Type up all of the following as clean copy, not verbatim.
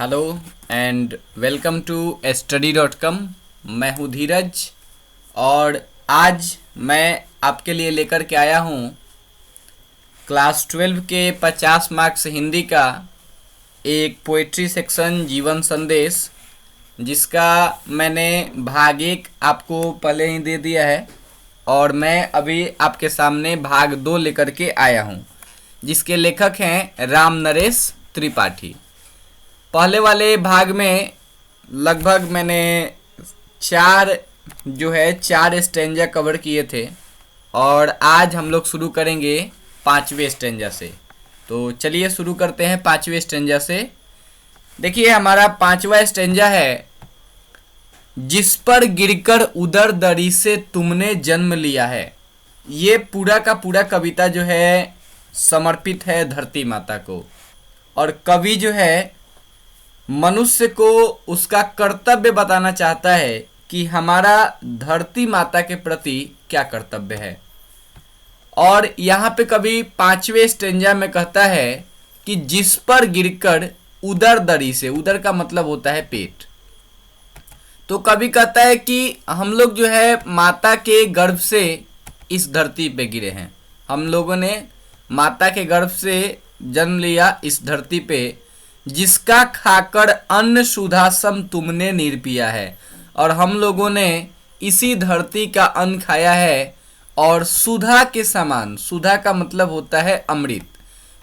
Hello and welcome to study.com। मैं हूँ धीरज और आज मैं आपके लिए लेकर के आया हूँ क्लास 12 के 50 मार्क्स हिंदी का एक पोइट्री सेक्शन जीवन संदेश, जिसका मैंने भाग 1 आपको पहले ही दे दिया है और मैं अभी आपके सामने भाग 2 लेकर के आया हूँ, जिसके लेखक हैं राम नरेश त्रिपाठी। पहले वाले भाग में लगभग मैंने चार स्टेंजा कवर किए थे और आज हम लोग शुरू करेंगे 5वें स्टेंजा से। तो चलिए शुरू करते हैं 5वें स्टेंजा से। देखिए हमारा 5वां स्टेंजा है, जिस पर गिरकर उदर दरी से तुमने जन्म लिया है। ये पूरा का पूरा कविता जो है समर्पित है धरती माता को, और कवि जो है मनुष्य को उसका कर्तव्य बताना चाहता है कि हमारा धरती माता के प्रति क्या कर्तव्य है। और यहाँ पे कवि 5वें स्टेंजा में कहता है कि जिस पर गिरकर उदर दरी से, उदर का मतलब होता है पेट। तो कवि कहता है कि हम लोग जो है माता के गर्भ से इस धरती पे गिरे हैं। हम लोगों ने माता के गर्भ से जन्म लिया इस धरती पे, जिसका खाकर अन्न सुधासम तुमने नीर पिया है। और हम लोगों ने इसी धरती का अन्न खाया है और सुधा के समान, सुधा का मतलब होता है अमृत,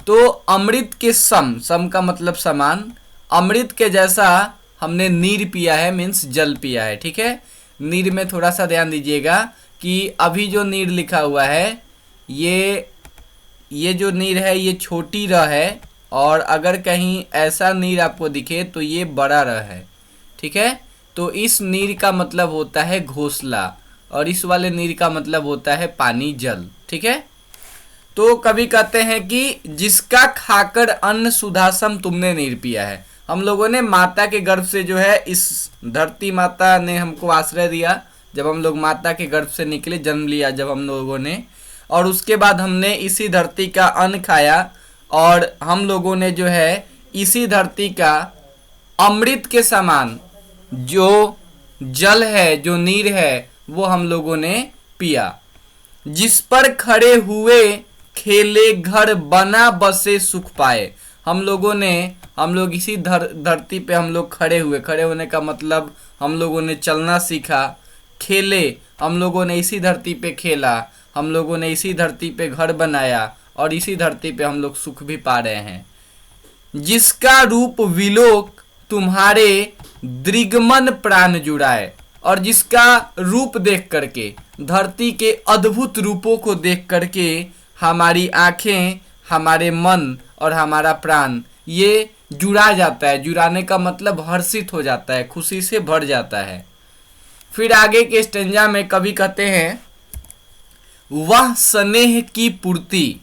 तो अमृत के सम का मतलब समान, अमृत के जैसा हमने नीर पिया है, मीन्स जल पिया है। ठीक है, नीर में थोड़ा सा ध्यान दीजिएगा कि अभी जो नीर लिखा हुआ है ये जो नीर है ये छोटी र है, और अगर कहीं ऐसा नीर आपको दिखे तो ये बड़ा र है। ठीक है, तो इस नीर का मतलब होता है घोंसला और इस वाले नीर का मतलब होता है पानी, जल। ठीक है, तो कवि कहते हैं कि जिसका खाकर अन्न सुधासम तुमने नीर पिया है। हम लोगों ने माता के गर्भ से जो है, इस धरती माता ने हमको आश्रय दिया जब हम लोग माता के गर्भ से निकले, जन्म लिया जब हम लोगों ने, और उसके बाद हमने इसी धरती का अन्न खाया और हम लोगों ने जो है इसी धरती का अमृत के समान जो जल है, जो नीर है, वो हम लोगों ने पिया। जिस पर खड़े हुए खेले घर बना बसे सुख पाए। हम लोग इसी धरती पे हम लोग खड़े हुए, खड़े होने का मतलब हम लोगों ने चलना सीखा। खेले, हम लोगों ने इसी धरती पे खेला, हम लोगों ने इसी धरती पे घर बनाया और इसी धरती पे हम लोग सुख भी पा रहे हैं। जिसका रूप विलोक तुम्हारे दृगमन प्राण जुड़ाए। और जिसका रूप देख करके, धरती के अद्भुत रूपों को देख करके हमारी आंखें, हमारे मन और हमारा प्राण ये जुड़ा जाता है। जुड़ाने का मतलब हर्षित हो जाता है, खुशी से भर जाता है। फिर आगे के स्टेंजा में कवि कहते हैं, वह स्नेह की पूर्ति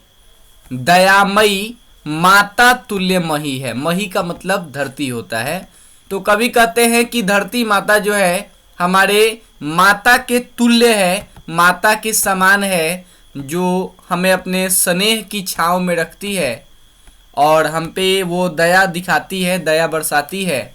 दयामयी माता तुल्य मही है। मही का मतलब धरती होता है। तो कवि कहते हैं कि धरती माता जो है हमारे माता के तुल्य है, माता के समान है, जो हमें अपने स्नेह की छांव में रखती है और हम पे वो दया दिखाती है, दया बरसाती है।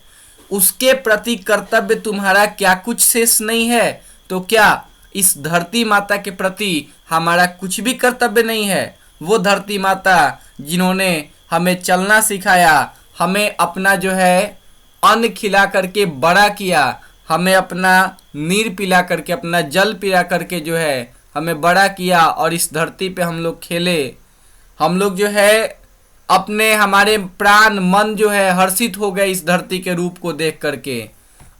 उसके प्रति कर्तव्य तुम्हारा क्या कुछ शेष नहीं है? तो क्या इस धरती माता के प्रति हमारा कुछ भी कर्तव्य नहीं है? वो धरती माता जिन्होंने हमें चलना सिखाया, हमें अपना जो है अन्न खिला करके बड़ा किया, हमें अपना नीर पिला करके, अपना जल पिला करके जो है हमें बड़ा किया, और इस धरती पे हम लोग खेले, हम लोग जो है अपने, हमारे प्राण मन जो है हर्षित हो गए इस धरती के रूप को देख करके।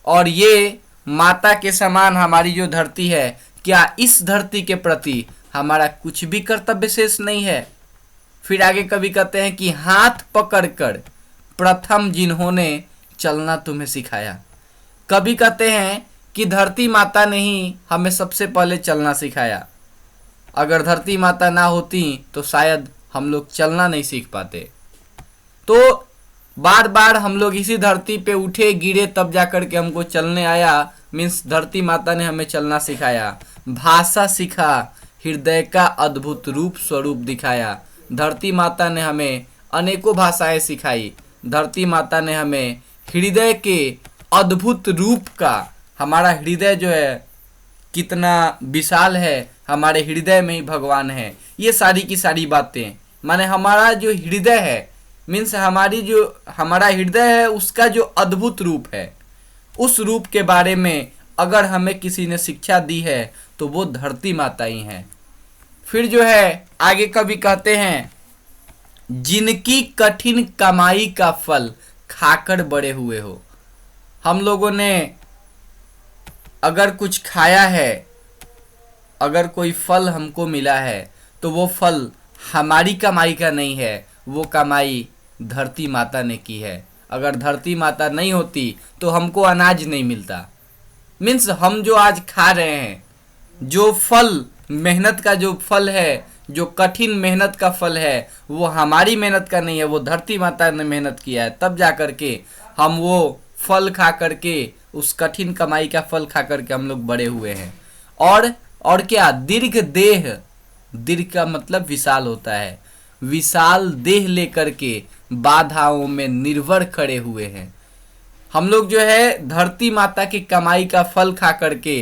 और ये माता के समान हमारी जो धरती है, क्या इस धरती के प्रति हमारा कुछ भी कर्तव्य शेष नहीं है? फिर आगे कवि कहते हैं कि हाथ पकड़कर प्रथम जिन्होंने चलना तुम्हें सिखाया। कवि कहते हैं कि धरती माता ने ही हमें सबसे पहले चलना सिखाया। अगर धरती माता ना होती तो शायद हम लोग चलना नहीं सीख पाते। तो बार बार हम लोग इसी धरती पे उठे गिरे तब जा कर के हमको चलने आया, मीन्स धरती माता ने हमें चलना सिखाया। भाषा सीखा, हृदय का अद्भुत रूप स्वरूप दिखाया। धरती माता ने हमें अनेकों भाषाएं सिखाई, धरती माता ने हमें हृदय के अद्भुत रूप का, हमारा हृदय जो है कितना विशाल है, हमारे हृदय में ही भगवान है, ये सारी की सारी बातें, माने हमारा जो हृदय है मीन्स हमारा हृदय है उसका जो अद्भुत रूप है, उस रूप के बारे में अगर हमें किसी ने शिक्षा दी है तो वो धरती माता ही है। फिर जो है आगे कभी कहते हैं, जिनकी कठिन कमाई का फल खाकर बड़े हुए हो। हम लोगों ने अगर कुछ खाया है, अगर कोई फल हमको मिला है तो वो फल हमारी कमाई का नहीं है, वो कमाई धरती माता ने की है। अगर धरती माता नहीं होती तो हमको अनाज नहीं मिलता। मीन्स हम जो आज खा रहे हैं, जो फल, मेहनत का जो फल है, जो कठिन मेहनत का फल है, वो हमारी मेहनत का नहीं है, वो धरती माता ने मेहनत किया है। तब जा करके हम वो फल खा करके, उस कठिन कमाई का फल खा करके हम लोग बड़े हुए हैं। और क्या, दीर्घ देह, दीर्घ का मतलब विशाल होता है, विशाल देह लेकर के बाधाओं में निर्भर खड़े हुए हैं। हम लोग जो है धरती माता की कमाई का फल खा करके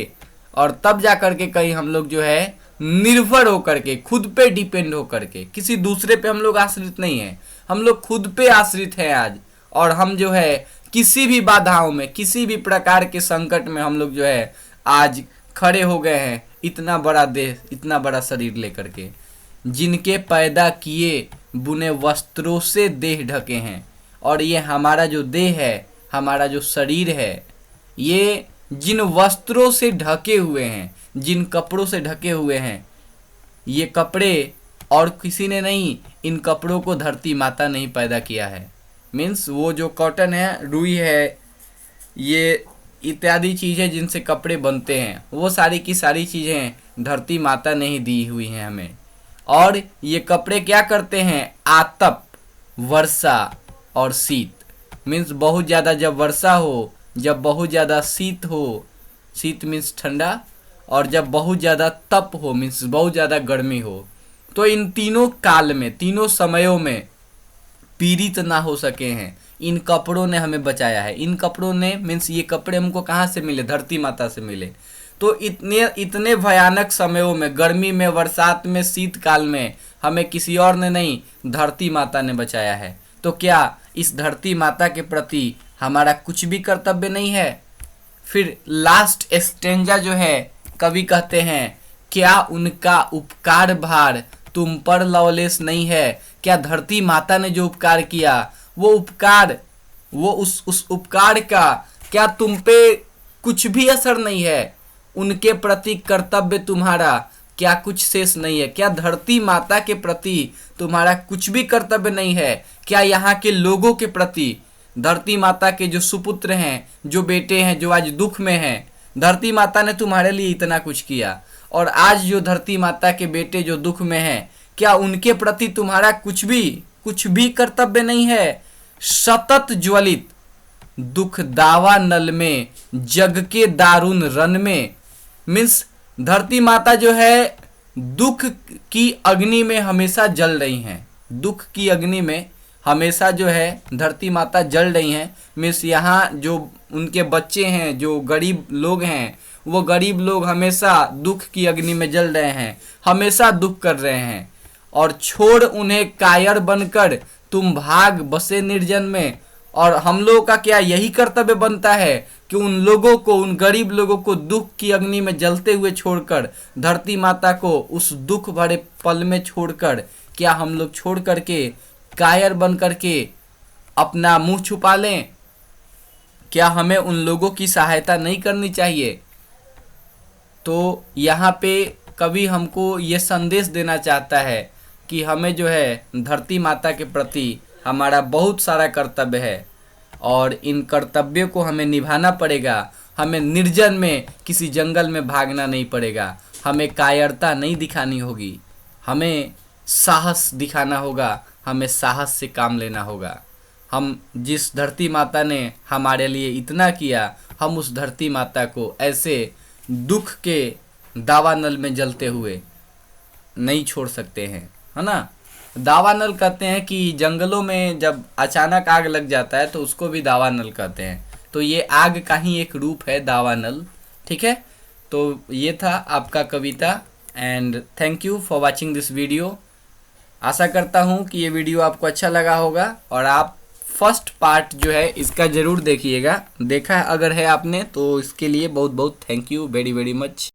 और तब जा करके कहीं हम लोग जो है निर्भर होकर के, खुद पे डिपेंड होकर के, किसी दूसरे पे हम लोग आश्रित नहीं है, हम लोग खुद पे आश्रित हैं आज। और हम जो है किसी भी बाधाओं में, किसी भी प्रकार के संकट में हम लोग जो है आज खड़े हो गए हैं, इतना बड़ा देह, इतना बड़ा शरीर लेकर के। जिनके पैदा किए बुने वस्त्रों से देह ढके हैं। और ये हमारा जो देह है, हमारा जो शरीर है, ये जिन वस्त्रों से ढके हुए हैं, जिन कपड़ों से ढके हुए हैं, ये कपड़े और किसी ने नहीं, इन कपड़ों को धरती माता ने ही पैदा किया है। मीन्स वो जो कॉटन है, रुई है, ये इत्यादि चीज़ें जिनसे कपड़े बनते हैं, वो सारी की सारी चीज़ें धरती माता ने ही दी हुई हैं हमें। और ये कपड़े क्या करते हैं, आतप, वर्षा और शीत। मीन्स बहुत ज़्यादा जब वर्षा हो, जब बहुत ज़्यादा शीत हो, शीत मीन्स ठंडा, और जब बहुत ज़्यादा तप हो मीन्स बहुत ज़्यादा गर्मी हो, तो इन तीनों काल में, तीनों समयों में पीड़ित ना हो सके हैं, इन कपड़ों ने हमें बचाया है। इन कपड़ों ने मीन्स ये कपड़े हमको कहाँ से मिले, धरती माता से मिले। तो इतने भयानक समयों में, गर्मी में, बरसात में, शीतकाल में हमें किसी और ने नहीं, धरती माता ने बचाया है। तो क्या इस धरती माता के प्रति हमारा कुछ भी कर्तव्य नहीं है? फिर लास्ट स्टेंजा जो है कवि कहते हैं, क्या उनका उपकार भार तुम पर लवलेश नहीं है? क्या धरती माता ने जो उपकार किया, वो उपकार, वो उस उपकार का क्या तुम पे कुछ भी असर नहीं है? उनके प्रति कर्तव्य तुम्हारा क्या कुछ शेष नहीं है? क्या धरती माता के प्रति तुम्हारा कुछ भी कर्तव्य नहीं है? क्या यहाँ के लोगों के प्रति, धरती माता के जो सुपुत्र हैं, जो बेटे हैं, जो आज दुख में हैं, धरती माता ने तुम्हारे लिए इतना कुछ किया, और आज जो धरती माता के बेटे जो दुख में हैं, क्या उनके प्रति तुम्हारा कुछ भी कर्तव्य नहीं है? सतत ज्वलित दुख दावा नल में, जग के दारुण रन में। मीन्स धरती माता जो है दुख की अग्नि में हमेशा जल रही हैं, दुख की अग्नि में हमेशा जो है धरती माता जल रही हैं। मीन्स यहाँ जो उनके बच्चे हैं, जो गरीब लोग हैं, वो गरीब लोग हमेशा दुख की अग्नि में जल रहे हैं, हमेशा दुख कर रहे हैं। और छोड़ उन्हें कायर बनकर तुम भाग बसे निर्जन में। और हम लोगों का क्या यही कर्तव्य बनता है कि उन लोगों को, उन गरीब लोगों को दुख की अग्नि में जलते हुए छोड़कर, धरती माता को उस दुख भरे पल में छोड़कर, क्या हम लोग छोड़ करके कायर बन करके अपना मुंह छुपा लें? क्या हमें उन लोगों की सहायता नहीं करनी चाहिए? तो यहाँ पे कवि हमको ये संदेश देना चाहता है कि हमें जो है धरती माता के प्रति हमारा बहुत सारा कर्तव्य है, और इन कर्तव्यों को हमें निभाना पड़ेगा। हमें निर्जन में किसी जंगल में भागना नहीं पड़ेगा, हमें कायरता नहीं दिखानी होगी, हमें साहस दिखाना होगा, हमें साहस से काम लेना होगा। हम जिस धरती माता ने हमारे लिए इतना किया, हम उस धरती माता को ऐसे दुख के दावानल में जलते हुए नहीं छोड़ सकते हैं, है ना। दावानल कहते हैं कि जंगलों में जब अचानक आग लग जाता है तो उसको भी दावानल कहते हैं। तो ये आग का ही एक रूप है दावानल। ठीक है, तो ये था आपका Kavita and thank you for watching this video. आशा करता हूँ कि ये वीडियो आपको अच्छा लगा होगा और आप फर्स्ट पार्ट जो है इसका ज़रूर देखिएगा। देखा अगर है आपने तो इसके लिए बहुत बहुत thank you very very much.